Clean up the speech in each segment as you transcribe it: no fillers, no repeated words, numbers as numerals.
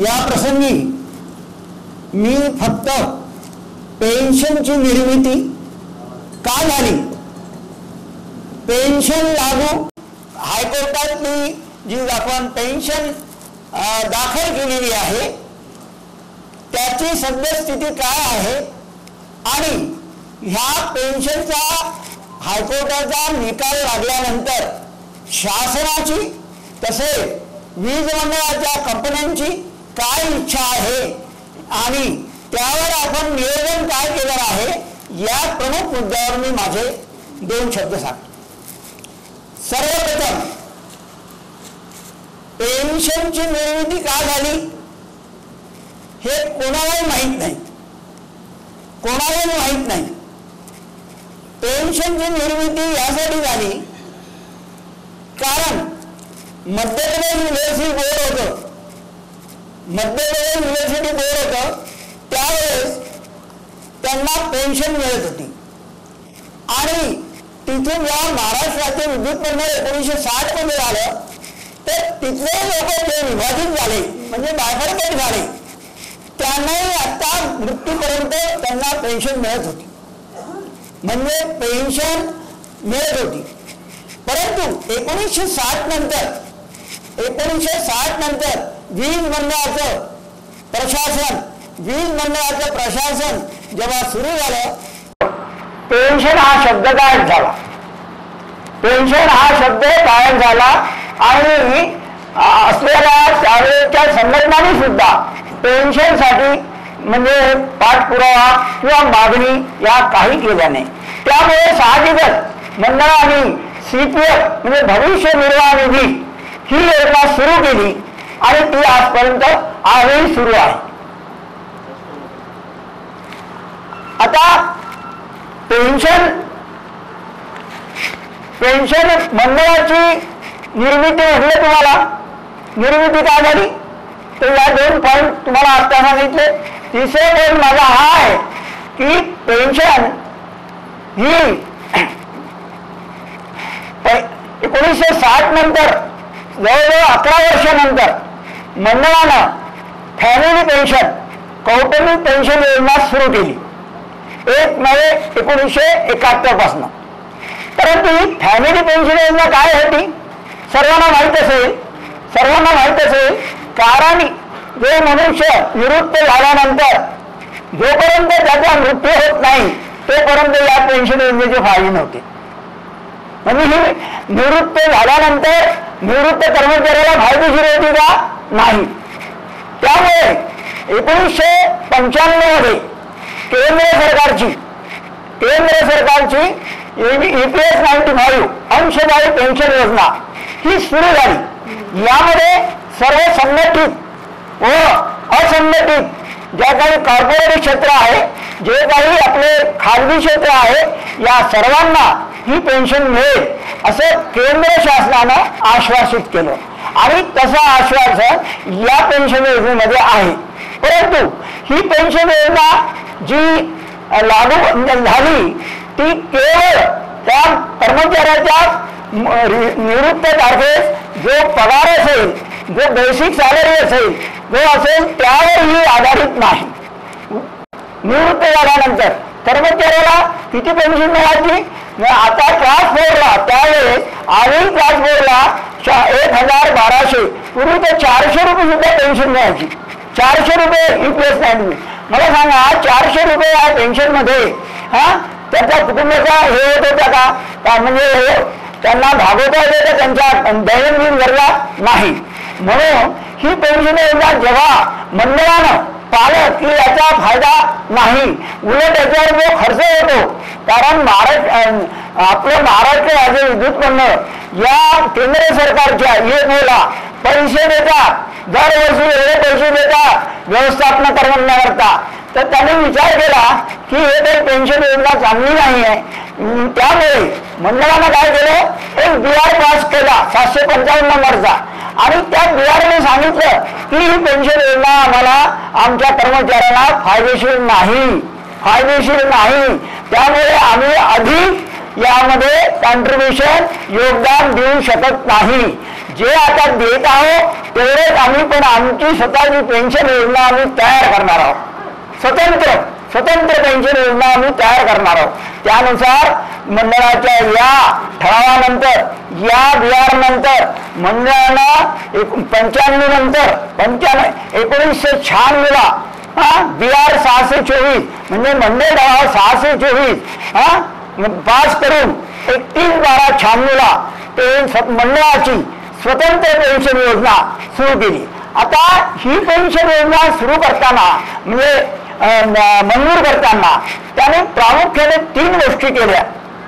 या प्रसंगी मी फक्त पेन्शनची निर्मिती का झाली, पेन्शन लागू हायकोर्टातली जी आपण पेन्शन दाखल केलेली आहे त्याची सद्यस्थिती काय आहे आणि ह्या पेन्शनचा हायकोर्टाचा निकाल लागल्यानंतर शासनाची तसे वीज मंडळाच्या कंपन्यांची काय इच्छा आहे आणि त्यावर आपण नियोजन काय केलं आहे या प्रमुख मुद्द्यावर मी माझे 2 शब्द सांगतो। सर्वप्रथम पेन्शनची निर्मिती का झाली हे कोणालाही माहित नाही। पेन्शनची निर्मिती यासाठी झाली कारण मध्य प्रदेश युनिव्हर्सिटी बोर्ड होतं त्यावेळेस त्यांना पेन्शन मिळत होती आणि तिथून या महाराष्ट्राचे विद्युत मंडळ 1960 मध्ये झालं तर तिथले लोक ते विभाजित झाले म्हणजे बायफर्केट झाले, त्यांनाही आता मृत्यूपर्यंत त्यांना पेन्शन मिळत होती म्हणजे पेन्शन मिळत होती। परंतु 1960 नंतर वीज मंडळाचं प्रशासन जेव्हा सुरू झालं पेन्शन हा शब्द गायब झाला आणि असलेल्या त्यावेळेच्या संघटनांनी सुद्धा पेन्शनसाठी म्हणजे पाठपुरावा किंवा मागणी या काही केल्या नाही। त्यामुळे साहजिकच मंडळाने CPF म्हणजे भविष्य निर्वाह निधी ही योजना सुरू केली आणि ती आजपर्यंत आजही सुरू आहे। आता पेन्शन मंडळाची निर्मिती म्हटलं तुम्हाला निर्मिती काय झाली तर या 2 पॉइंट तुम्हाला आता सांगितले। तिसरे पॉइंट माझा हा आहे की पेन्शन ही 1960 नंतर जवळजवळ 11 वर्षानंतर मंडळानं फॅमिली पेन्शन कौटुंबिक पेन्शन योजना सुरू केली 1 नोव्हेंबर 1971 पासून। परंतु ही फॅमिली पेन्शन योजना काय होती सर्वांना माहित असेल कारण जो मनुष्य निवृत्त झाल्यानंतर जोपर्यंत त्याचा मृत्यू होत नाही तोपर्यंत या पेन्शन योजनेचे फायदे नव्हते। म्हणजे ही निवृत्त झाल्यानंतर निवृत्त कर्मचाऱ्याला फायदेशीर होती का नाही। त्यामुळे 1995 मध्ये केंद्र सरकारची EPS 95 अंशदायी पेन्शन योजना ही सुरू झाली। यामध्ये सर्व संघटित व असंघटित ज्या काही कॉर्पोरेट क्षेत्र आहे जे काही आपले खाजगी क्षेत्र आहे या सर्वांना ही पेन्शन मिळेल असं केंद्र शासनानं आश्वासित केलं आणि तसं आश्वासन या पेन्शन योजनेमध्ये आहे। परंतु ही पेन्शन योजना जी लागू झाली ती केवळ त्या कर्मचाऱ्याच्या निवृत्त तारखेस जो पगार असेल जो बेसिक सॅलरी असेल त्यावर ही आधारित नाही। निवृत्त झाल्यानंतर कर्मचाऱ्याला किती पेन्शन मिळायची आता क्लास 4ला त्यावेळेस आधी क्लास 4ला 1200 पूर्वी तर 400 रुपये सुद्धा पेन्शन मिळायची 400 रुपये EPS 95। मला सांगा 400 रुपये या पेन्शन मध्ये त्यांच्या कुटुंबाचा हे होत होता का म्हणजे त्यांना भागवता येते त्यांच्या दैनंदिन गरजा नाही। म्हणून ही पेन्शन योजना जेव्हा मंडळानं पाहिलं की याचा फायदा नाही उलट याच्यावर जो खर्च होतो कारण आपलं महाराष्ट्र राज्य विद्युत मंडळ या केंद्र सरकारच्या योजनेला पैसे देतात दरवर्षी एवढे पैसे देतात व्यवस्थापन करण्याकरता तर त्यांनी विचार केला की हे काही पेन्शन योजना चांगली नाही आहे। त्यामुळे मंडळानं काय केलं एक BR पास केला 755 नंबरचा आणि त्या बिहारने सांगितलं की ही पेन्शन योजना आम्हाला आमच्या कर्मचाऱ्यांना फायदेशीर नाही, फायदेशीर नाही, त्यामुळे आम्ही अधिक यामध्ये कॉन्ट्रीब्युशन योगदान देऊ शकत नाही, जे आता देत आहोत तेवढेच आम्ही पण आमची स्वतःची पेन्शन योजना आम्ही तयार करणार आहोत, स्वतंत्र पेन्शन योजना आम्ही तयार करणार आहोत. त्यानुसार मंडळाच्या या ठरावानंतर, या बिहारनंतर मंडळानं 95 नंतर 1996ला बिहार 624 म्हणजे मंडळ ठराव 624 पास करून 31/12/96ला ते मंडळाची स्वतंत्र पेन्शन योजना सुरू केली. आता ही पेन्शन योजना सुरू करताना म्हणजे मंजूर करताना त्याने प्रामुख्याने 3 गोष्टी केल्या,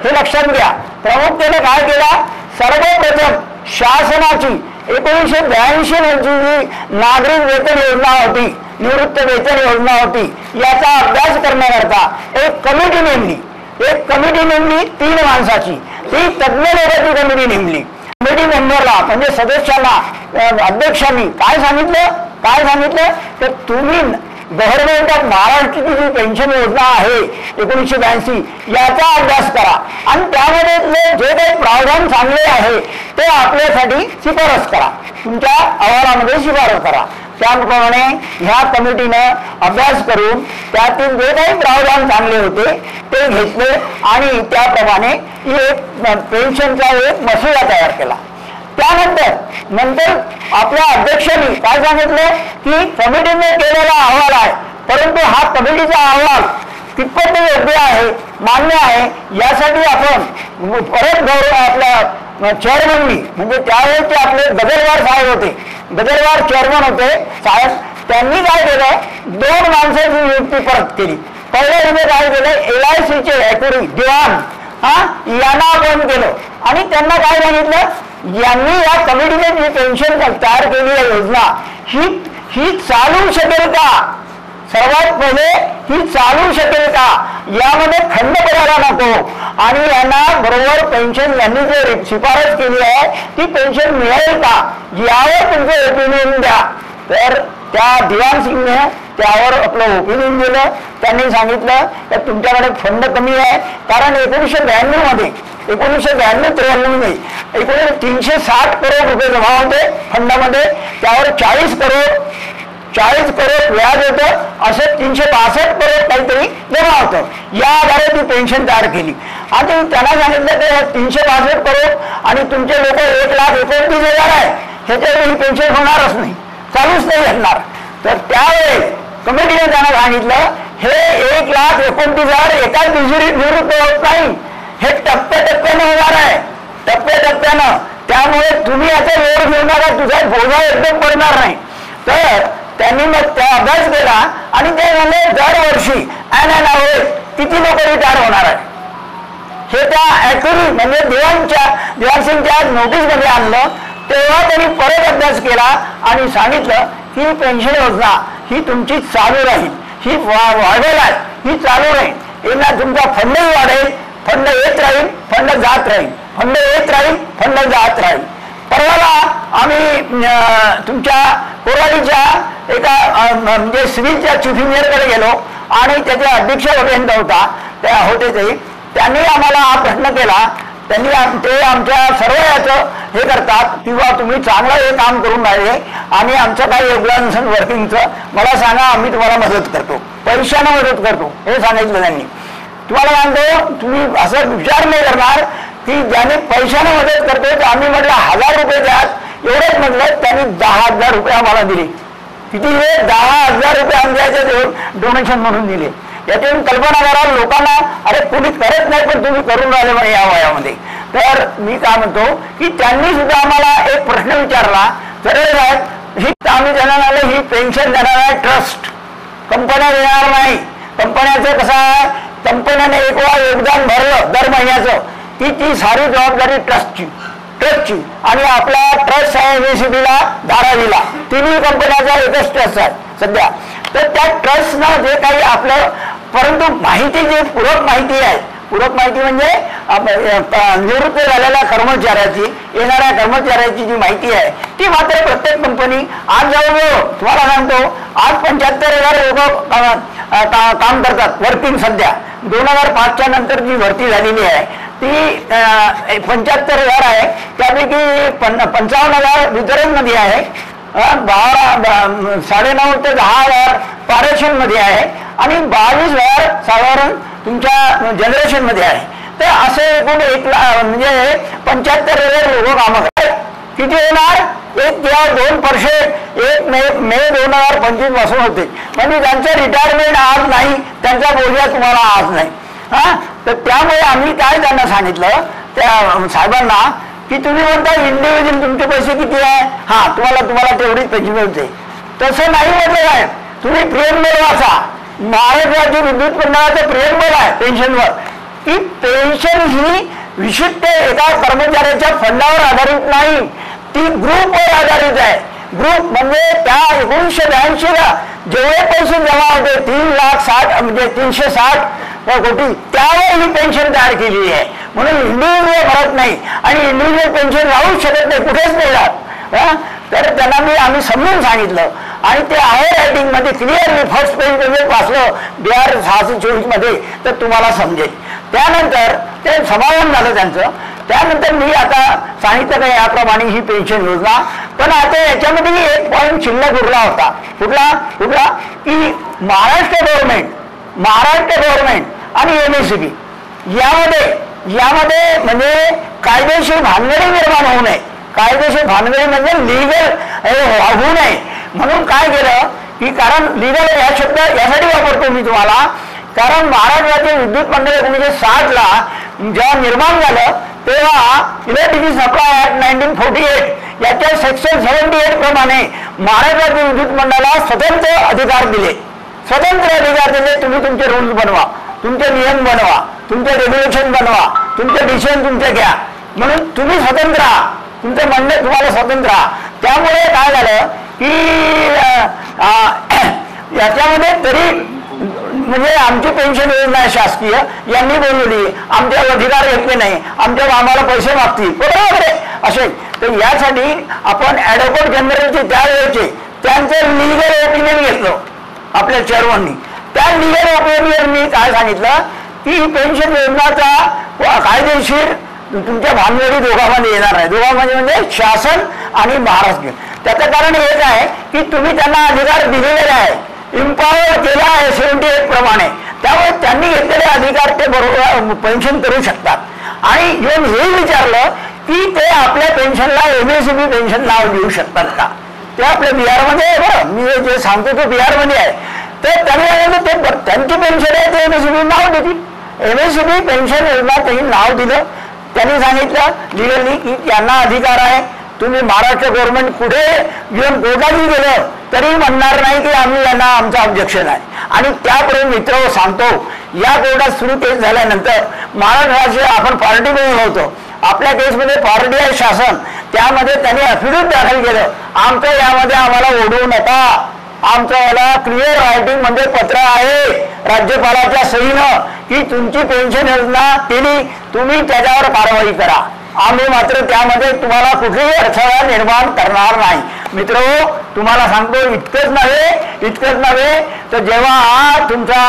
हे लक्षात घ्या. प्रामुख्याने काय केला, सर्वप्रथम शासनाची 1982 मध्ये नागरिक वेतन योजना होती, निवृत्त वेतन योजना होती, याचा अभ्यास करण्याकरता एक कमिटी नेमली. 3 माणसाची, ती तज्ञ लोकांची कमिटी नेमली. कमिटी मेंबरला म्हणजे सदस्यांना, अध्यक्षांनी काय सांगितलं तर तुम्ही गव्हर्नमेंट ऑफ महाराष्ट्राची जी पेन्शन योजना आहे 1982 याचा अभ्यास करा आणि त्यामध्ये जे काही प्रावधान चांगले आहे ते आपल्यासाठी शिफारस करा, तुमच्या अहवालामध्ये शिफारस करा. त्याप्रमाणे ह्या कमिटीनं अभ्यास करून त्यातील जे काही प्रावधान चांगले होते ते घेतले आणि त्याप्रमाणे एक पेन्शनचा एक मसुदा तयार केला. त्यानंतर आपल्या अध्यक्षांनी काय सांगितलं की कमिटीने केलेला अहवाल आहे, परंतु हा कमिटीचा अहवाल कितपत योग्य आहे, मान्य आहे, यासाठी आपण परत आपल्या चेअरमननी म्हणजे त्यावेळेचे आपले गजलवार साहेब होते, गजलवार चेअरमन होते साहेब, त्यांनी काय केलं 2 माणसाची नियुक्ती परत केली. पहिल्या काय केलं LICचे ॲक्युरी दिवाण यांना अपॉइंट केलं आणि त्यांना काय सांगितलं, यांनी या कमिटीने जी पेन्शन तयार केली आहे योजना ही चालू शकेल का, सर्वात पहिले ही चालू शकेल का, यामध्ये खंड पडायला नको आणि यांना बरोबर पेन्शन यांनी जे शिफारस केली आहे ती पेन्शन मिळेल का यावर तुमचं ओपिनियन द्या. तर त्या दिवाण सिंगने त्यावर आपलं ओपिनियन दिलं. त्यांनी सांगितलं की तुमच्याकडे फंड कमी आहे, कारण 1992 मध्ये 1992-93 मध्ये 360 करोड रुपये जमा होते फंडामध्ये, त्यावर 40 करोड व्याज होतं, असं 362 करोड काहीतरी जमा होतं. या आधारे ती पेन्शन तयार केली आणि त्यांना सांगितलं की 362 करोड आणि तुमचे लोक 1,29,000 आहे, ह्याच्यावर ही पेन्शन होणारच नाही, चालूच नाही घडणार. तर त्यावेळेस कमिटीने त्यांना सांगितलं हे 1,29,000 एकाच दिवशी निवृत्त होत नाही, हे टप्प्याटप्प्यानं होणार आहे, टप्प्याटप्प्यानं. त्यामुळे तुम्ही याचा लोड घेऊ नका, तुझा बोजा एकदम पडणार नाही. तर त्यांनी मग त्या अभ्यास केला आणि ते म्हणले दरवर्षी किती लोक रिटायर होणार आहे हे त्या ॲक्युरी म्हणजे दिवाण सिंगच्या नोटीसमध्ये आणलं. तेव्हा त्यांनी परत अभ्यास केला आणि सांगितलं की पेन्शन योजना ही तुमची चालू राहील, ही वाढेल आहे, ही चालू राहील, यांना तुमचा फंडही वाढेल, फंड येत राहील, फंड जात राहील, फंड येत राहील, फंड जात राहील. परवाला आम्ही तुमच्या कोराडीच्या एका म्हणजे सिव्हिलच्या चीफ इंजिनियरकडे गेलो आणि त्याचे अध्यक्ष होते त्यांनी आम्हाला हा प्रश्न केला. ते आमच्या सर्व याचं हे करतात किंवा तुम्ही चांगलं हे काम करून राहिले आणि आमचं काही योगदान असेल वर्किंगचं मला सांगा, आम्ही तुम्हाला मदत करतो, पैशानं मदत करतो, हे सांगितलं त्यांनी. तुम्हाला सांगतो तुम्ही असं विचार नाही करणार की ज्याने पैशानं मदत करतो तर आम्ही म्हटलं 1000 रुपये द्यात, एवढंच म्हटलं त्यांनी 10,000 रुपये आम्हाला दिले. किती दिले? 10,000 रुपये आमच्या डोनेशन म्हणून दिले. यातून कल्पना करा लोकांना, अरे कोणी करत नाही पण तुम्ही करून राहिले म्हणे या वयामध्ये. तर मी काय म्हणतो की त्यांनी सुद्धा आम्हाला एक प्रश्न विचारला, सरळ साहेब ही आम्ही देणार आले, ही पेन्शन देणार आहे ट्रस्ट, कंपन्या देणार नाही. कंपन्याचं कसं आहे, कंपन्याने एक वेळा योगदान भरलं दर महिन्याचं की ती सारी जबाबदारी ट्रस्टची आणि आपला ट्रस्ट आहे MSCBला, धारावीला, तिन्ही कंपन्याचा एकच ट्रस्ट आहे सध्या. तर त्या ट्रस्टनं जे काही आपलं, परंतु माहिती जी पूरक माहिती आहे, पूरक माहिती म्हणजे निवृत्त झालेल्या कर्मचाऱ्याची येणाऱ्या कर्मचाऱ्याची जी माहिती आहे ती मात्र प्रत्येक कंपनी आज जवळजवळ तुम्हाला सांगतो आज 75,000 लोक काम करतात वर्किंग सध्या. 2005च्या नंतर जी भरती झालेली आहे ती 75,000 आहे. त्यापैकी 55,000 वितरणमध्ये आहे, 9.5 ते 10,000 पारेषण मध्ये आहे आणि 22,000 साधारण तुमच्या जनरेशन मध्ये आहे. तर असे एकूण 1,00,000 म्हणजे 75,000 लोक कामं करतात. किती होणार? 1 किंवा 2% 1 मे 2025 पासून होते. म्हणजे त्यांचं रिटायरमेंट आज नाही, त्यांचा बोजा तुम्हाला आज नाही. तर त्यामुळे आम्ही काय त्यांना सांगितलं त्या साहेबांना की तुम्ही म्हणता इंडिव्हिज्युअल तुमचे पैसे किती आहे, तुम्हाला तेवढीच पैसे मिळते. तसं नाही म्हटलं काय, तुम्ही प्रियंबल वाचा. महाराष्ट्राचे विद्युत मंडळाचं प्रियंबल आहे पेन्शनवर की पेन्शन ही विशिष्ट एका कर्मचाऱ्याच्या फंडावर आधारित नाही, ती ग्रुपवर आधारित आहे. ग्रुप म्हणजे त्या 1982ला जेवढे पैसे जमा होते 3,60,000 म्हणजे 360 कोटी त्यावर ही पेन्शन तयार केलेली आहे. म्हणून इंडिव्हिज्युअल फरक नाही आणि इंडिव्हिज्युअल पेन्शन राहूच शकत नाही, कुठेच नाही राहत. तर त्यांना आम्ही समजून सांगितलं आणि ते आहे रायटिंग मध्ये क्लिअरली फर्स्ट पेज मध्ये वाचलं BR 624 मध्ये तर तुम्हाला समजेल. त्यानंतर ते समाधान झालं त्यांचं. त्यानंतर मी आता सांगितलं का याप्रमाणे ही पेन्शन योजना. पण आता याच्यामध्ये एक पॉईंट शिल्लक उरला होता. कुठला की महाराष्ट्र गव्हर्नमेंट आणि MSEB यामध्ये म्हणजे कायदेशीर भानगडी निर्माण होऊ नये. कायदेशीर भानगडी म्हणजे लिगल होऊ नये म्हणून काय केलं की कारण लिगल या शब्द यासाठी वापरतो मी तुम्हाला कारण महाराष्ट्राचे विद्युत मंडळ 1960ला जेव्हा निर्माण झालं तेव्हा इलेक्ट्रिसिटी सप्लाय ऍक्ट 1948 याच्या सेक्शन 78 प्रमाणे महाराष्ट्राच्या विद्युत मंडळाला स्वतंत्र अधिकार दिले. तुम्ही तुमचे रूल्स बनवा, तुमचे नियम बनवा, तुमचे रेग्युलेशन बनवा, तुमचे डिसिजन तुमचे घ्या, म्हणून तुम्ही स्वतंत्र आहात, तुमचं म्हणणं तुम्हाला स्वतंत्र आहात. त्यामुळे काय झालं की याच्यामध्ये तरी म्हणजे आमची पेन्शन योजना आहे शासकीय यांनी बोलवली, आमचे अधिकार घेतले नाही, आम्हाला पैसे मागतील, बरोबर आहे असे. तर यासाठी आपण ॲडव्होकेट जनरलचे त्यावेळेचे त्यांचं लिगल ओपिनियन घेतलं आपल्या चेअरमननी. त्या लिगल ओपिनियन मी काय सांगितलं की पेन्शन योजनाचा कायदेशीर तुमच्या भानगडी दोघांमध्ये येणार आहे. दोघांमध्ये म्हणजे शासन आणि महाराष्ट्र. त्याचं कारण एक आहे की तुम्ही त्यांना अधिकार दिलेले आहे, इम्पॉवर केला आहे 78 प्रमाणे. त्यामुळे त्यांनी घेतलेले अधिकार ते बरोबर पेन्शन करू शकतात. आणि येऊन हे विचारलं की ते आपल्या पेन्शनला MSEB पेन्शन नाव देऊ शकतात का. ते आपल्या बिहारमध्ये आहे. बरं मी जे सांगतो तो बिहारमध्ये आहे. तर त्यांनी ते त्यांची पेन्शन आहे ते MSEB नाव देतील. MSEB पेन्शन योजना त्यांनी नाव दिलं. त्यांनी सांगितलं लिगली की त्यांना अधिकार आहे. तुम्ही महाराष्ट्र गव्हर्नमेंट कुठे घेऊन कोर्टातही गेलं तरी म्हणणार नाही की आम्ही यांना आमचं ऑब्जेक्शन आहे. आणि त्यापुढे मित्र सांगतो या कोर्टात सुरू केस झाल्यानंतर महाराष्ट्राचे आपण पार्टी म्हणून होतो. आपल्या केसमध्ये पार्टी आहे शासन, त्यामध्ये त्यांनी अफिडेव्हिट दाखल केलं आमचं यामध्ये आम्हाला ओढवू नका. आमचं याला क्लिअर रायटिंग मध्ये पत्र आहे राज्यपालाच्या सहीनं की तुमची पेन्शन योजना केली, तुम्ही त्याच्यावर कारवाई करा. आम्ही मात्र त्यामध्ये तुम्हाला कुठेही अडथळा निर्माण करणार नाही. मित्रहो तुम्हाला सांगतो इतकंच नव्हे तर जेव्हा तुमचा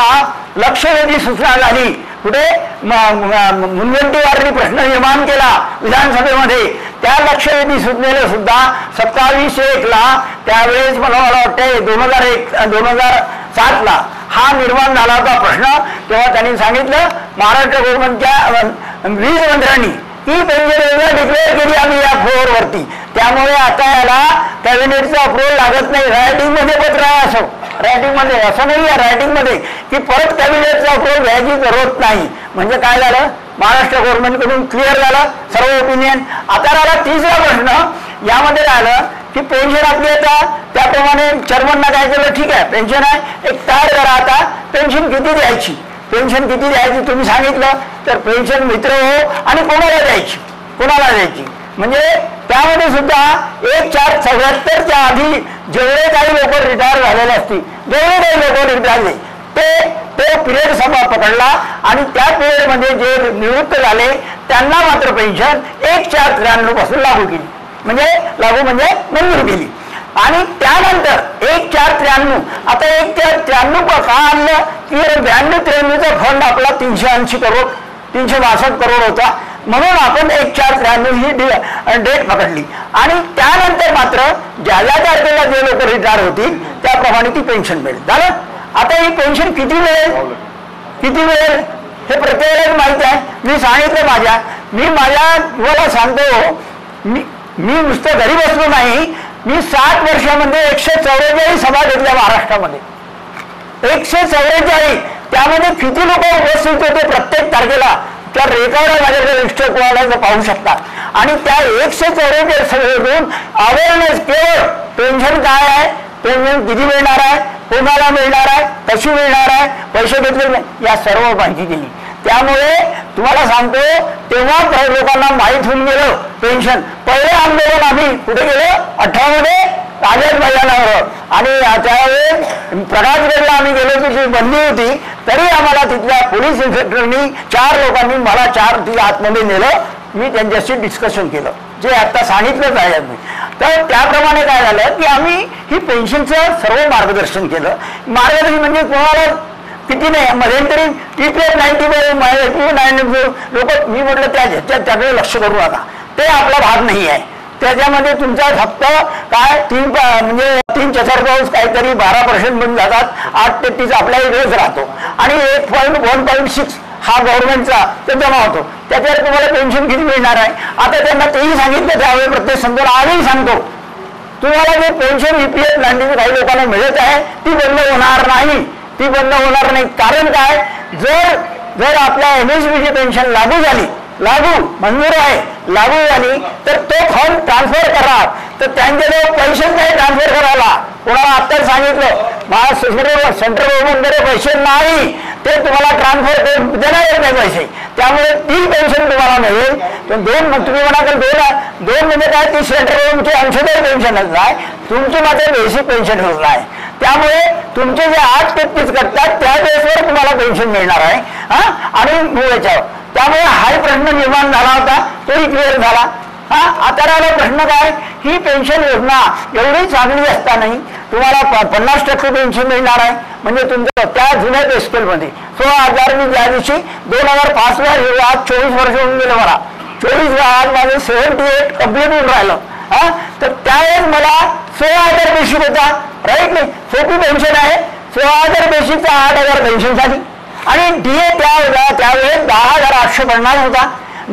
लक्षवेधी सूचना झाली कुठे मुनगंटीवारांनी प्रश्न निर्माण केला विधानसभेमध्ये, त्या लक्षवेधी सूचनेला सुद्धा 27/1 त्यावेळेस मला वाटतंय 2007ला हा निर्माण झाला होता प्रश्न. तेव्हा त्यांनी सांगितलं महाराष्ट्र गव्हर्नमेंटच्या वीज मंत्र्यांनी ती पेन्शन योजना डिक्लेअर केली आम्ही या फ्लोअरवरती. त्यामुळे आता याला कॅबिनेटचं अप्रुव्हल लागत नाही. रायटिंग मध्ये पत्र आहे असं, रायटिंग मध्ये असं नाही आहे रायटिंग मध्ये की परत कॅबिनेटचं अप्रुव्हल घ्यायची जरूरत नाही. म्हणजे काय झालं महाराष्ट्र गव्हर्नमेंट कडून क्लिअर झालं सर्व ओपिनियन. आता राहिला तिसरा प्रश्न यामध्ये राहिलं की पेन्शन आपली आता त्याप्रमाणे चेअरमनना काय केलं ठीक आहे पेन्शन आहे एक तयार करा. आता पेन्शन किती द्यायची तुम्ही सांगितलं तर पेन्शन मित्र हो आणि कोणाला द्यायची म्हणजे त्यामध्ये सुद्धा 1/4/74च्या आधी जेवढे काही लोक रिटायर झालेले असतील, जेवढे काही लोक रिटायर झाले ते पिरियड पकडला आणि त्या पिरियडमध्ये जे निवृत्त झाले त्यांना मात्र पेन्शन 1/4/93 पासून लागू केली, म्हणजे मंजूर केली. आणि त्यानंतर 1/4/93 आता 1/4/93 का आणलं की 92-93चा फंड आपला 380 करोड 362 करोड होता, म्हणून आपण 1/4/93 ही डेट पकडली. आणि त्यानंतर मात्र ज्या तारखेला जे लोक रिटायर होतील त्याप्रमाणे ती पेन्शन मिळेल. झालं. आता ही पेन्शन किती मिळेल हे प्रत्येकाला माहिती आहे. मी सांगितलं मी तुम्हाला सांगतो, मी नुसतं घरी बसलो नाही, मी 60 वर्षामध्ये 144 सभा घेतल्या महाराष्ट्रामध्ये. 144, त्यामध्ये किती लोक उपस्थित होते प्रत्येक तारखेला त्या रेकॉर्ड माझ्याकडे रजिस्टर पाहू शकता. आणि त्या 144 सभेतून अवेअरनेस केवळ पेन्शन काय आहे, पेन्शन किती मिळणार आहे, कोणाला मिळणार आहे, कशी मिळणार आहे, पैसे घेतले या सर्व माहिती दिली. त्यामुळे तुम्हाला सांगतो तेव्हा लोकांना माहीत होऊन गेलं पेन्शन. पहिले आंदोलन आम्ही कुठे गेलो 18 मध्ये आझाद मैदानावर, आणि त्यावेळेस प्रकाशगडला आम्ही गेलो की जी बंदी होती तरी आम्हाला तिथल्या पोलीस इन्स्पेक्टरनी 4 लोकांनी मला 4 आतमध्ये नेलं. मी त्यांच्याशी डिस्कशन केलं, जे आता सांगितलंच आहे मी. तर त्याप्रमाणे काय झालं की आम्ही ही पेन्शनचं सर्व मार्गदर्शन केलं. मार्गदर्शन म्हणजे कोणाला किती नाही, मध्यंतरी TPF 90 लोक, मी म्हटलं त्याकडे लक्ष करू नका, ते आपला भाग नाही आहे. त्याच्यामध्ये तुमचा फक्त काय 3 काहीतरी 12% म्हणून जातात, 8 ते 30 आपल्या इकडेच राहतो, आणि 1.6 हा गव्हर्नमेंटचा ते जमा होतो. त्याच्यावर तुम्हाला पेन्शन किती मिळणार आहे. आता त्यांना तेही सांगितलं, त्यावेळी प्रत्येक संघाला आजही सांगतो, तुम्हाला जे पेन्शन EPF 90 काही लोकांना मिळत आहे ती बंद होणार नाही. कारण काय, जर आपल्या MSBची पेन्शन मंजूर आहे, लागू झाली तर तो फंड ट्रान्सफर करा. तर त्यांच्याजवळ पैसेच नाही ट्रान्सफर करायला. कोणाला आत्ताच सांगितलं सेंट्रल गव्हर्नमेंटकडे पैसे नाही, ते तुम्हाला ट्रान्सफर देणार नाही पैसे, त्यामुळे ती पेन्शन तुम्हाला मिळेल. तुम्ही म्हणाल दोन म्हणजे काय, ती सेंट्रल गव्हर्नमेंटची अंशदायी पेन्शनच नाही, तुमची मात्र बेसिक पेन्शन योजना आहे. त्यामुळे तुमचे जे 8-33 करतात त्या बेसवर तुम्हाला पेन्शन मिळणार आहे. आणि याच्यावर त्यामुळे हाही प्रश्न निर्माण झाला होता, तोही क्लिअर झाला. आता राहिला प्रश्न काय, ही पेन्शन योजना एवढी चांगली असतानाही तुम्हाला 50% पेन्शन मिळणार आहे. म्हणजे तुमचं त्या जुन्या पे स्केलमध्ये 16,000 मी ज्या दिवशी 2005ला आज 24 वर्ष होऊन गेलं, मला 24 आज माझे 78 कम्प्लीट होऊन राहिलं. तर त्यावेळेस मला 16,000 बेसिक होता, राईट नाही, सोपी पेन्शन आहे. 16,000 बेसिकचा 8,000 पेन्शन झाली. आणि DA त्यावेळेस 10,850 होता.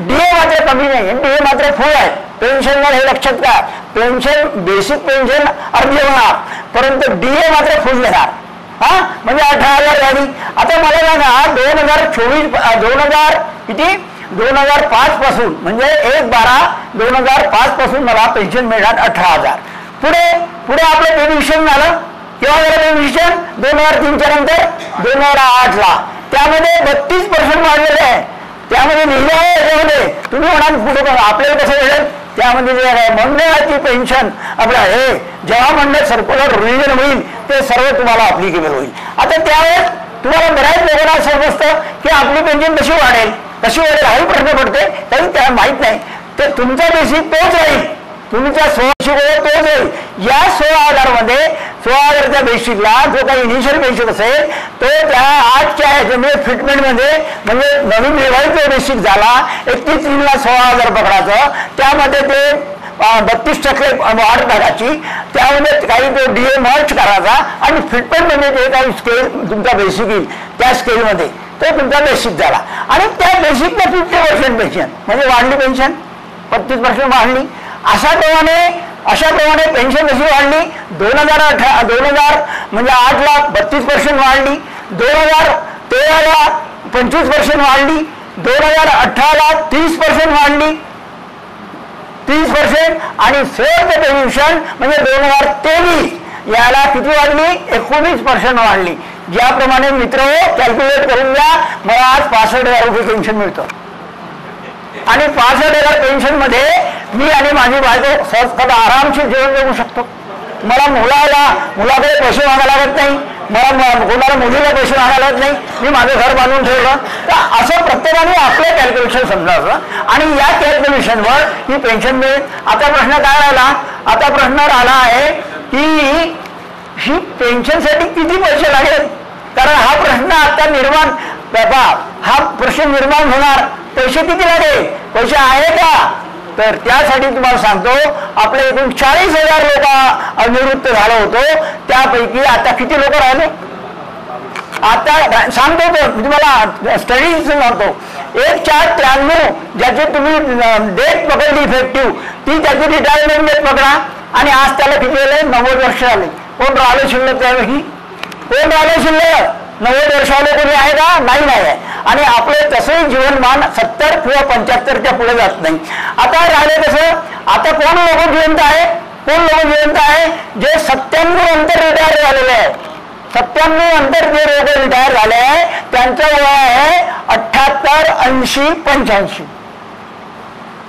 DA मात्र कमी नाही, DA मात्र फुल आहे. पेन्शनवर हे लक्षात घ्या, पेन्शन बेसिक पेन्शन अर्धी होणार, परंतु DA मात्र फुल देणार. म्हणजे 18,000 झाली. आता मला सांगा 2005 पासून म्हणजे 1/12/2005 पासून मला पेन्शन मिळणार 18,000. पुढे आपलं पेन्शन झालं केव्हा झालं पेन्शन, 2003च्या नंतर 2008ला, त्यामध्ये 32% वाढलेले आहे. त्यामध्ये लिहिलं आहे याच्यामध्ये. तुम्ही म्हणाल पुढे आपल्याला कसं मिळेल, त्यामध्ये जे मंडळाची पेन्शन आपलं हे जेव्हा मंडळ सर्क्युलर रिव्हिजन होईल ते सर्व तुम्हाला अप्लिकेबल होईल. आता त्यावेळेस तुम्हाला बऱ्याच लोकांना समजतं की आपली पेन्शन कशी वाढेल हाही प्रश्न पडते, तरी त्या माहीत नाही. ते तुमचा बेसिक तोच राहील, तुमचा 1600 तोच होईल. या 16,000 मध्ये 16,000च्या बेसिकला जो काही इनिशियल बेसिक असेल तो त्या आजच्या ह्याच्यामध्ये फिटमेंटमध्ये म्हणजे नवीन रिवाईज बेसिक झाला 31/3ला 16,000 पकडायचं, त्यामध्ये ते 32% वाढ करायची, त्यामध्ये काही तो DA मर्ज करायचा आणि फिटमेंटमध्ये जे काही स्केल तुमचा बेसिक येईल त्या स्केलमध्ये तो तुमचा बेसिक झाला. आणि त्या बेसिकला 50% पेन्शन म्हणजे वाढली, पेन्शन 35% वाढली. अशाप्रमाणे पेन्शन कशी वाढली, 2000 म्हणजे 8ला 32% वाढली, 2013ला 25% वाढली, 2018ला 30% वाढली, 30%. आणि शेअरचं पेन्शन म्हणजे 2023 याला किती वाढली, 19% वाढली. ज्याप्रमाणे मित्र कॅल्क्युलेट करून घ्या, मला आज 65,000 रुपये पेन्शन मिळतं. आणि 65,000 पेन्शन मध्ये मी आणि माझी बायको सहज आरामशीर जेवण जगू शकतो. मला मुलाकडे पैसे मागायला लागत नाही, मला कोणाला मुलीला पैसे मागायला नाही, मी माझं घर बांधून ठेवलं. तर असं प्रत्येकाने आपलं कॅल्क्युलेशन समजावं आणि या कॅल्क्युलेशनवर ही पेन्शन मिळेल. आता प्रश्न काय राहिला? आता प्रश्न राहिला आहे की ही पेन्शनसाठी किती पैसे लागेल. कारण हा प्रश्न आता निर्माण हा प्रश्न निर्माण होणार, पैसे किती लागेल, पैसे आहे का. तर त्यासाठी तुम्हाला सांगतो आपले एकूण 40,000 लोक निवृत्त झालो होतो. त्यापैकी आता किती लोक राहिले आता सांगतो. तो तुम्हाला स्टडीज सांगतो. 1,493 ज्याची तुम्ही डेट पकडली इफेक्टिव्ह, ती त्याची रिटायरमेंट डेट पकडा आणि आज त्याला किती झाले? 90 वर्ष आले. कोण राहिले शिल्लक त्यापैकी? कोण राहिले शिल्लक? 90 वर्षाले कोणी आहे का? नाही आहे. आणि आपले तसंही जीवनमान 70 किंवा 75च्या पुढे जात नाही. आता राहिले कसं? आता कोण लोक जिवंत आहे? कोण लोक जिवंत आहे? जे 97 नंतर रिटायर झालेले आहे. 97 नंतर जे लोक रिटायर झाले आहे त्यांचं वय आहे 78, 80, 85.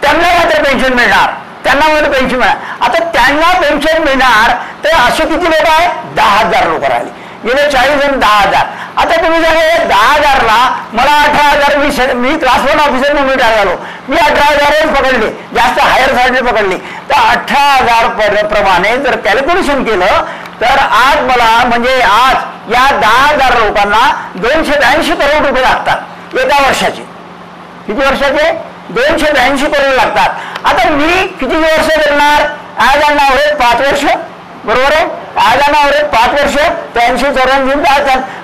त्यांना मात्र पेन्शन मिळणार, त्यांना मात्र पेन्शन मिळणार. आता त्यांना पेन्शन मिळणार तर असे किती लोक आहे? 10,000 लोक राहिले. गेले 40 आणि 10,000. आता तुम्ही जर 10,000ला मला 18,000 मी क्लास 1 ऑफिसर म्हणून रिटायर झालो, मी 18,000 पकडले, जास्त हायर सॅलरी पकडली, तर 18,000 प्रमाणे जर कॅल्क्युलेशन केलं तर आज मला म्हणजे आज या 10,000 लोकांना 282 करोड रुपये लागतात एका वर्षाचे. किती वर्षाचे? 282 करोड लागतात. आता मी किती वर्ष करणार? आज आणि ॲव्हरेज 5 वर्ष, बरोबर आहे. आज आणि ॲव्हरेज 5 वर्ष, 83-84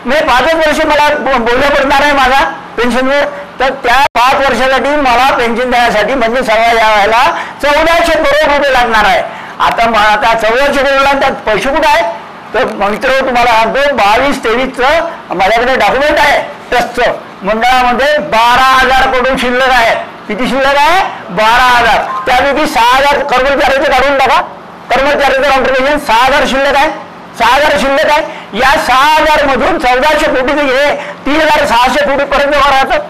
म्हणजे 5 वर्ष मला बोलणं पडणार आहे माझा पेन्शनवर. तर त्या 5 वर्षासाठी मला पेन्शन देण्यासाठी म्हणजे सगळ्या यावेळेला 1400 करोड रुपये लागणार आहे. आता 1400 करोड लागतात, पैसे कुठे आहेत? तर मित्र तुम्हाला सांगतो 22-23चं माझ्याकडे डॉक्युमेंट आहे ट्रस्टचं. मंडळामध्ये 12,000 करोड शिल्लक आहे. किती शिल्लक आहे? 12,000. त्यापैकी 6,000 कर्मचाऱ्याचे काढून टाका. कर्मचाऱ्याचं कॉन्ट्रिब्युशन 6,000 शिल्लक आहे. 6,000 शिल्लक आहे. या 6,000 मधून 1400 कोटीचे घे 3,600 कोटी पर्यंत राहतात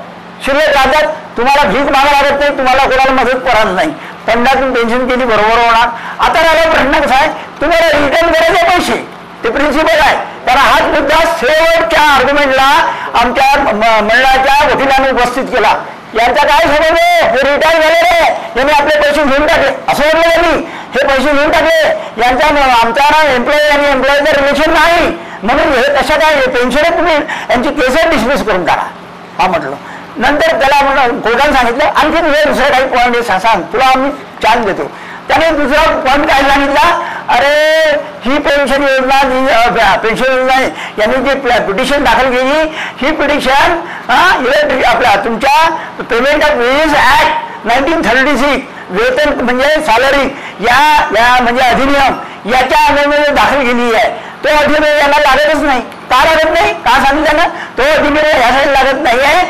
शिल्लक राहतात. तुम्हाला भीक मागा लागत नाही, तुम्हाला कोणाला मदत करत नाही. फंडातून पेन्शन केली बरोबर होणार. आता राहिला प्रश्न कसा आहे? तुम्हाला रिटर्न करायचे पैसे, ते प्रिन्सिपल आहे. कारण हाच मुद्दा शेवटच्या आर्ग्युमेंटला आमच्या मंडळाच्या वकिलांनी उपस्थित केला. यांचा काय समज आहे? हे रिटायर झालेले यांनी आपले पैसे घेऊन टाकले असं म्हटलं त्यांनी. हे पैसे घेऊन टाकले, यांचा आमचा एम्प्लॉई आणि एम्प्लॉईचं रिलेशन नाही म्हणून हे कशा काय पेन्शन तुम्ही यांची केसेस डिस्मिस करून टाका हा म्हटलं. नंतर त्याला म्हणून कोर्टाने सांगितलं आणखी तुझे दुसरे काही पॉईंट सांग, तुला आम्ही चान्स देतो. त्याने दुसरा पॉईंट काय सांगितला? अरे ही पेन्शन योजना पेन्शन योजना यांनी जी पिटिशन दाखल केली ही पिटिशन इलेक्ट्रिक आपल्या तुमच्या पेमेंट ऑफ वेजेस ऍक्ट 1936 वेतन म्हणजे सॅलरी या म्हणजे अधिनियम याच्या अंतर्गत दाखल केली आहे. तो अधिनियम यांना लागतच नाही. का लागत नाही? का सांगितलं ना? तो अधिनियम यासाठी लागत नाही आहे.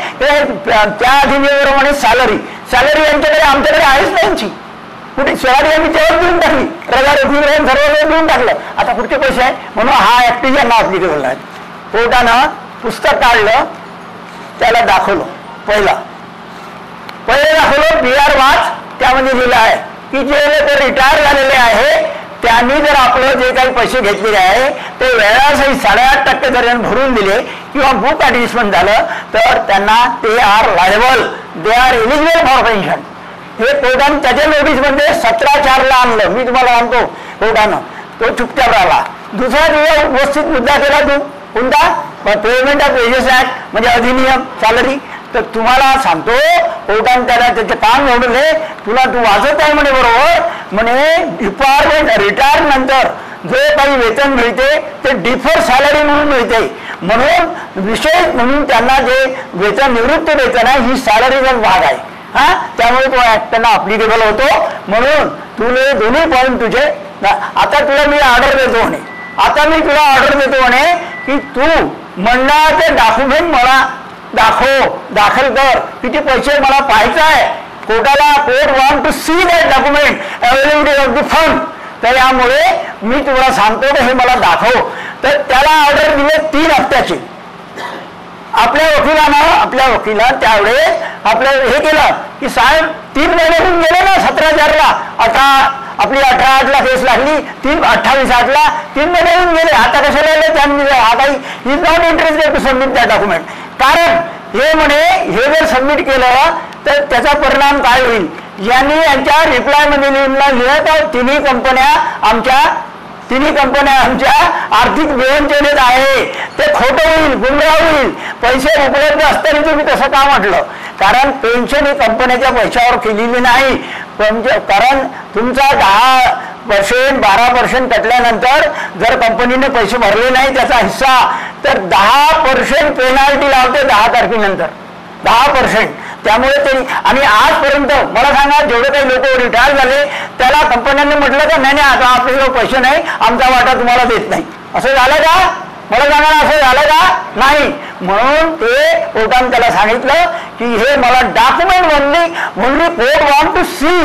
त्या अधिनियमाप्रमाणे सॅलरी यांच्याकडे आमच्याकडे आहेच नाही. यांची कुठे सॅलरी आम्ही तेव्हा देऊन टाकली, सर्व देऊन टाकलं. आता कुठचे पैसे आहे म्हणून हा ऍक्ट यांना अप्लिकेबल आहे. कोर्टानं पुस्तक काढलं, त्याला दाखवलं. पहिले दाखवलं BR वाच, त्यामध्ये लिहिलं आहे की जे लोक रिटायर झालेले आहे त्यांनी जर आपलं जे काही पैसे घेतलेले आहे ते वेळासहित 8.5% दर भरून दिले किंवा बुक ॲडजस्टमेंट झालं तर त्यांना ते are liable, they are eligible for pension. हे कोर्टानं त्याच्या नोटीसमध्ये 17/4 आणलं. मी तुम्हाला सांगतो कोर्टानं तो चुपचाप राहिला. दुसरा तुझा उपस्थित मुद्दा केला तू कोणता? पेमेंट ऑफ वेजेस ऍक्ट म्हणजे अधिनियम सॅलरी. तर तुम्हाला सांगतो कोर्टाने त्याला त्याचे काम निवडले. तुला तू वाचत आहे म्हणे बरोबर म्हणे डिपार्टमेंट रिटायर नंतर जो काही वेतन मिळते ते डिफर सॅलरी म्हणून मिळते. म्हणून विशेष म्हणून त्यांना जे वेतन निवृत्त वेतन आहे ही सॅलरीचा भाग आहे. त्यामुळे तो ऍक्ट त्यांना अप्लिकेबल होतो. म्हणून तुला दोन्ही पॉईंट तुझे. आता तुला मी ऑर्डर देतो म्हणे, आता मी तुला ऑर्डर देतो म्हणे की तू मंडळाचे डॉक्युमेंट मला दाखल कर. किती पैसे मला पाहायचं आहे. कोर्टाला court want to see that document availability of the fund. तर यामुळे मी तुम्हाला सांगतो की हे मला दाखव. तर त्याला ऑर्डर दिले 3 हप्त्याची. आपल्या वकिलानं त्यावेळेस आपलं हे केलं की साहेब 3 महिने होऊन गेले ना 17/4ला. आता आपली 18/8 केस लागली, 28/8 3 महिने येऊन गेले, आता कशाला आले त्यांनी? आता is not interested to submit त्या डॉक्युमेंट. कारण हे म्हणे हे जर सबमिट केलं तर त्याचा परिणाम काय होईल? यांनी यांच्या रिप्लायमध्ये लिहिलं तर तिन्ही कंपन्या आमच्या आर्थिक विवंचनेत आहे, ते खोटं होईल, गुमराह होईल. पैसे उपलब्ध असताना तुम्ही तसं का म्हटलं? कारण पेन्शन ही कंपन्याच्या पैशावर केलेली नाही. कारण तुमचा 10% 12% कटल्यानंतर जर कंपनीने पैसे भरले नाही त्याचा हिस्सा, तर 10% पेनल्टी लावते 10 तारखेनंतर 10%. त्यामुळे ते आणि आजपर्यंत मला सांगा जेवढे काही लोक रिटायर झाले त्याला कंपन्यांनी म्हटलं का नाही आता आपल्याजवळ पैसे नाही, आमचा वाटा तुम्हाला देत नाही, असं झालं का? मला सांगा ना, असं झालं का? नाही. म्हणून ते कोर्टाने त्याला सांगितलं की हे मला document only court want to see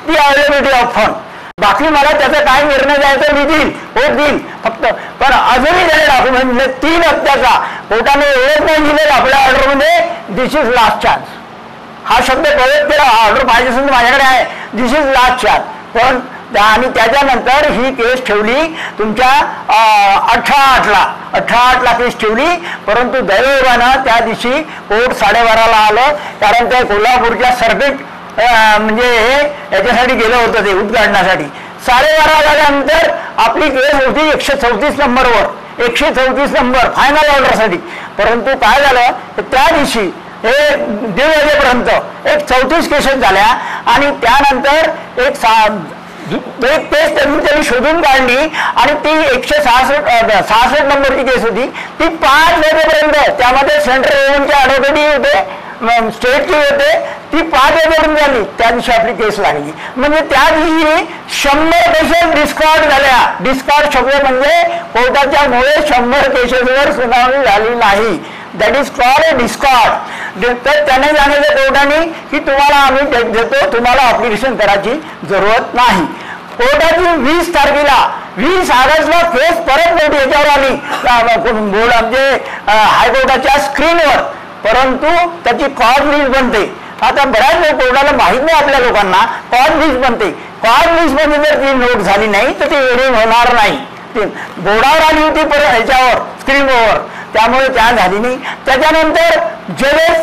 the availability of fund. बाकी मला त्याचा काय निर्णय द्यायचा मी देईल, कोर्ट देईल फक्त. पण अजूनही त्याने डॉक्युमेंट म्हणजे 3 हप्त्याचा कोर्टाने एवढंच नाही दिलेलं आपल्या ऑर्डरमध्ये, दिस इज लास्ट चान्स हा शब्द प्रयोग केला. ऑर्डर पाहिजे असेल माझ्याकडे आहे, दिस इज लास्ट चान्स. पण आणि त्याच्यानंतर ही केस ठेवली तुमच्या 18/8 केस ठेवली. परंतु दैवयोगानं त्या दिवशी कोर्ट 12:30 आलं, कारण त्या कोल्हापूरच्या सर्किट म्हणजे याच्यासाठी गेलं होतं ते उद्घाटनासाठी. 12:30 झाल्यानंतर आपली केस होती 134 नंबरवर, 134 नंबर फायनल ऑर्डरसाठी. परंतु काय झालं त्या दिवशी हे 1:30 वाजेपर्यंत 34 केसेस झाल्या आणि त्यानंतर एक केस त्यांनी शोधून काढली आणि ती 166 नंबरची केस होती. ती 5 वाजेपर्यंत त्यामध्ये सेंट्रल रेव्हन्यूचे ॲडव्होकेटही होते, स्टेटचे होते, ती 5 वाजेपर्यंत झाली. त्या दिवशी आपली केस लागली. म्हणजे त्या दिवशी 100 केसेस डिस्कार्ड झाल्या. डिस्कार्ड शब्द म्हणजे कोर्टाच्या मुळे 100 केसेसवर सुनावणी झाली नाही. That is called a discard. तर त्याने सांगितलं कोर्टाने की तुम्हाला आम्ही डेट देतो, तुम्हाला अप्लिकेशन करायची जरूरत नाही. कोर्टाची 20 तारखेला 20 ऑगस्टला केस परत नव्हती याच्यावर आली बोर्ड आमचे हायकोर्टाच्या स्क्रीनवर. परंतु त्याची कॉज लिस्ट बनते. आता बऱ्याच लोक कोर्टाला माहीत नाही आपल्या लोकांना कॉज लिस्ट बनते. कॉज लिस्टमध्ये जर ती नोट झाली नाही तर ती हेडिंग होणार नाही. ती बोर्डावर आली होती परत ह्याच्यावर स्क्रीनवर, त्यामुळे त्या झाली नाही. त्याच्यानंतर जजेस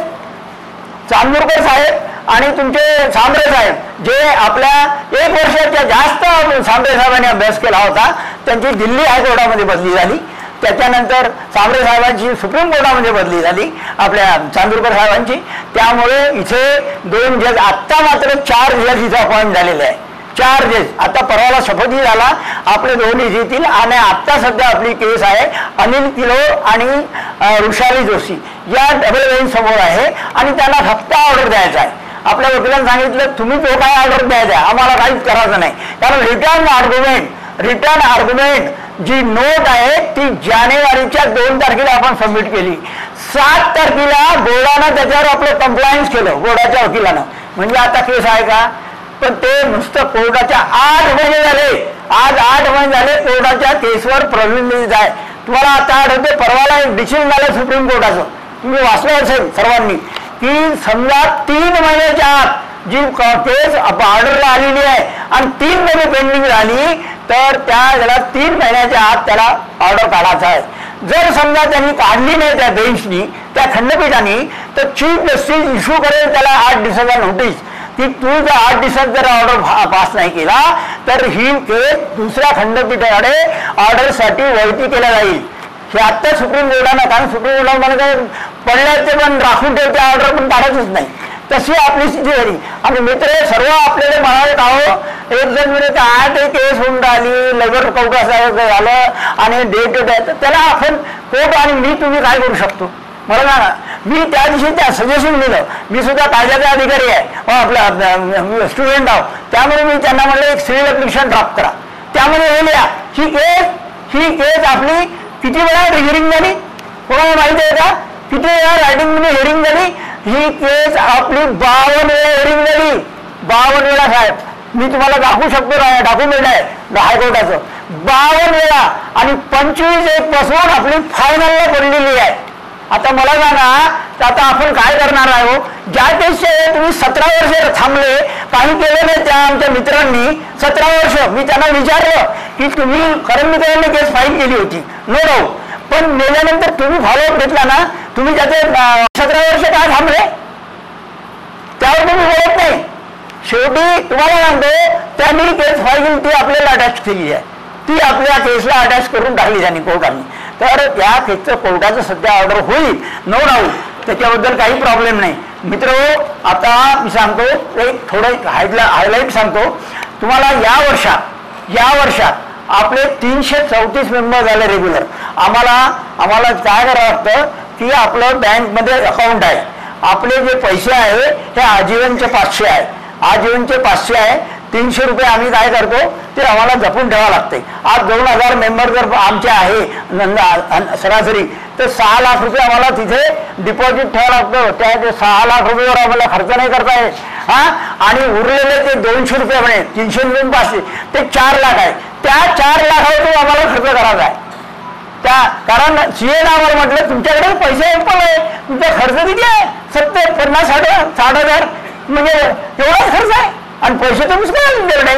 चांदूरकर साहेब आणि तुमचे सांबरे साहेब जे आपल्या 1 वर्षाच्या जास्त सांबरे साहेबांनी अभ्यास केला होता, त्यांची दिल्ली हायकोर्टामध्ये बदली झाली. त्याच्यानंतर सांबरे साहेबांची सुप्रीम कोर्टामध्ये बदली झाली आपल्या चांदूरकर साहेबांची. त्यामुळे इथे 2 जज, आत्ता मात्र 4 जज इथे अपॉइंट झालेले आहे. 4 जज. आता परवाला शपथही झाला, आपले दोन्ही येतील. आणि आत्ता सध्या आपली केस आहे अनिल किलोर आणि ऋषाली जोशी या डबल बेंच समोर आहे आणि त्यांना फक्त ऑर्डर द्यायचा आहे. आपल्या वकिलांनी सांगितलं तुम्ही तो काय ऑर्डर द्यायचा, आम्हाला काहीच करायचं नाही. कारण रिटर्न आर्ग्युमेंट जी नोट आहे ती जानेवारीच्या 2 तारखेला आपण सबमिट केली. 7 तारखेला बोर्डानं त्याच्यावर आपलं कंप्लायन्स केलं, बोर्डाच्या वकिलानं. म्हणजे आता केस आहे का? पण ते नुसतं कोर्टाच्या 8 महिने झाले, आज 8 महिने झाले कोर्टाच्या केसवर प्रॉब्लेम आहे. तुम्हाला आता आठवते परवाला एक डिसिजन झालं सुप्रीम कोर्टाचं, तुम्ही वाचलं असेल सर्वांनी, की समजा 3 महिन्याच्या आत जी केस ऑर्डरला आलेली आहे आणि 3 महिने पेंडिंग झाली तर त्याला 3 महिन्याच्या आत त्याला ऑर्डर काढायचा आहे. जर समजा त्यांनी काढली नाही त्या बेंचनी, त्या खंडपीठाने, तर चीफ जस्टिस इश्यू करेल त्याला 8 दिवसाचा नोटीस की तू जर 8 दिवसात जर ऑर्डर पास नाही केला तर ही केस दुसऱ्या खंडपीठाकडे ऑर्डरसाठी वळती केल्या जाईल. हे आत्ता सुप्रीम कोर्टानं, कारण सुप्रीम कोर्टामध्ये काय पडल्याचे पण राखून ठेवते ऑर्डर पण काढतच नाही, तशी आपली स्थिती झाली. आणि मित्र सर्व आपल्याला म्हणाले आहो एक जण म्हणजे काय केस होऊन राहिली, लेबर कोर्टासारखं झालं आणि डेट द्यायचं, त्याला आपण कोर्ट आणि मी तुम्ही काय करू शकतो मला सांगा. मी त्या दिवशी त्या सजेशन दिलं, मी सुद्धा कायद्याचा अधिकारी आहे, आपला स्टुडंट आहो, त्यामुळे मी त्यांना म्हणलं एक सिव्हिल ॲप्लिकेशन ड्राफ्ट करा. त्यामुळे हे लिहा ही केस आपली किती वेळा हिअरिंग झाली कोणाला माहिती आहे का? किती वेळा रायटिंगमध्ये हिअरिंग झाली? ही केस आपली 52 वेळा हिअरिंग झाली. 52 वेळा साहेब, मी तुम्हाला दाखवू शकतो, डॉक्युमेंट आहे हायकोर्टाचं. 52 वेळा आणि 25/1 पासून आपली फायनलला पडलेली आहे. आता मला सांगा तर आता आपण काय करणार आहे हो? ज्या केसचे तुम्ही 17 वर्ष थांबले, काही केलं नाही त्या आमच्या मित्रांनी 17 वर्ष, मी त्यांना विचारलं की तुम्ही खरं मित्रांनी केस फाईल केली होती, नो डाऊट, पण मेल्यानंतर तुम्ही फॉलोअप घेतला ना, तुम्ही त्याचे 17 वर्ष काय थांबले त्यावर तुम्ही बोलत नाही. शेवटी तुम्हाला सांगतो त्यांनी केस फाईल केली, ती आपल्याला अटॅच केली आहे, ती आपल्या केसला अटॅच करून टाकली त्यांनी कोर्टाने. तर त्या केसचं कोर्टाचं सध्या ऑर्डर होईल, नो डाऊट, त्याच्याबद्दल काही प्रॉब्लेम नाही. मित्र आता मी सांगतो एक थोडं हायलाईट सांगतो तुम्हाला. या वर्षात आपले 334 मेंबर झाले रेग्युलर. आम्हाला काय करावं लागतं की आपलं बँकमध्ये अकाउंट आहे, आपले जे पैसे आहे हे आजीवनचे 500 आहे, आजीवनचे 500 आहे. 300 रुपये आम्ही काय करतो ते आम्हाला जपून ठेवावं लागते. आज 2000 मेंबर जर आमचे आहे सरासरी, तर 6 लाख रुपये आम्हाला तिथे डिपॉझिट ठेवावं लागतं. त्या 6 लाख रुपयेवर आम्हाला खर्च नाही करता येत. आणि उरलेले ते 200 रुपये म्हणे, 300 रुपये 500, ते 4 लाख आहे. त्या 4 लाखावर आम्हाला खर्च करायचा आहे. कारण सीए नावावर म्हटलं तुमच्याकडे पैसे पण आहे, तुमचा खर्च किती आहे? 70, 50, 60 हजार, म्हणजे एवढाच खर्च आहे आणि पैसे तुम्हीच काय तुमच्याकडे.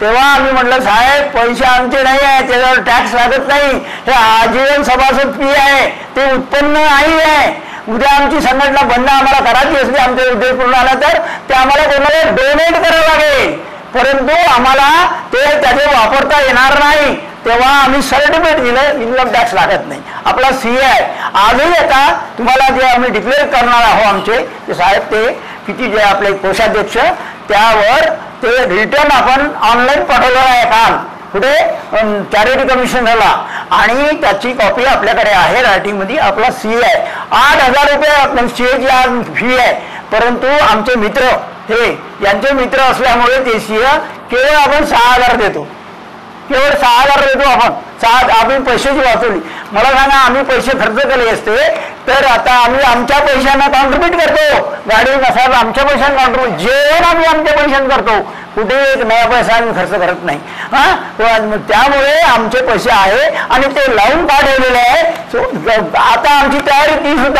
तेव्हा आम्ही म्हटलं साहेब पैसे आमचे नाही आहे, त्याच्यावर टॅक्स लागत नाही, हे आजीवन सभासद फी आहे, ते उत्पन्न नाही आहे. उद्या आमची संघटना बंद आम्हाला करायची असली, आमचे उद्योग पूर्ण आला तर ते आम्हाला कोणाला डोनेट करावं लागेल, परंतु आम्हाला ते त्याचे वापरता येणार नाही. तेव्हा आम्ही सर्टिफिकेट दिलं, इन्कम टॅक्स लागत नाही. आपला सीए आहे. आजही आता तुम्हाला जे आम्ही डिक्लेअर करणार आहोत आमचे ते साहेब, ते किती जे आपले कोषाध्यक्ष, त्यावर ते रिटर्न आपण ऑनलाईन पाठवलेलं आहे काल कुठे चॅरिटी कमिशनरला, आणि त्याची कॉपी आपल्याकडे आहे रायटिंगमध्ये. आपला सीए आहे. 8,000 रुपये सीएची आज फी आहे, परंतु आमचे मित्र हे यांचे मित्र असल्यामुळे ते सीए केवळ आपण 6,000 देतो, केवळ 6,000 देतो आपण. आम्ही पैशाची वाचवली. मला सांगा आम्ही पैसे खर्च केले असते तर आता आम्ही आमच्या पैशांना कॉन्ट्रीब्यूट करतो, गाडी नसाल आमच्या पैशांना कॉन्ट्रीब्यूट, जेवण आम्ही आमच्या पैशांना करतो, कुठे एक नया पैसा आम्ही खर्च करत नाही. त्यामुळे आमचे पैसे आहे आणि ते लावून पाठवलेले आहे. आता आमची तयारी ती सुद्धा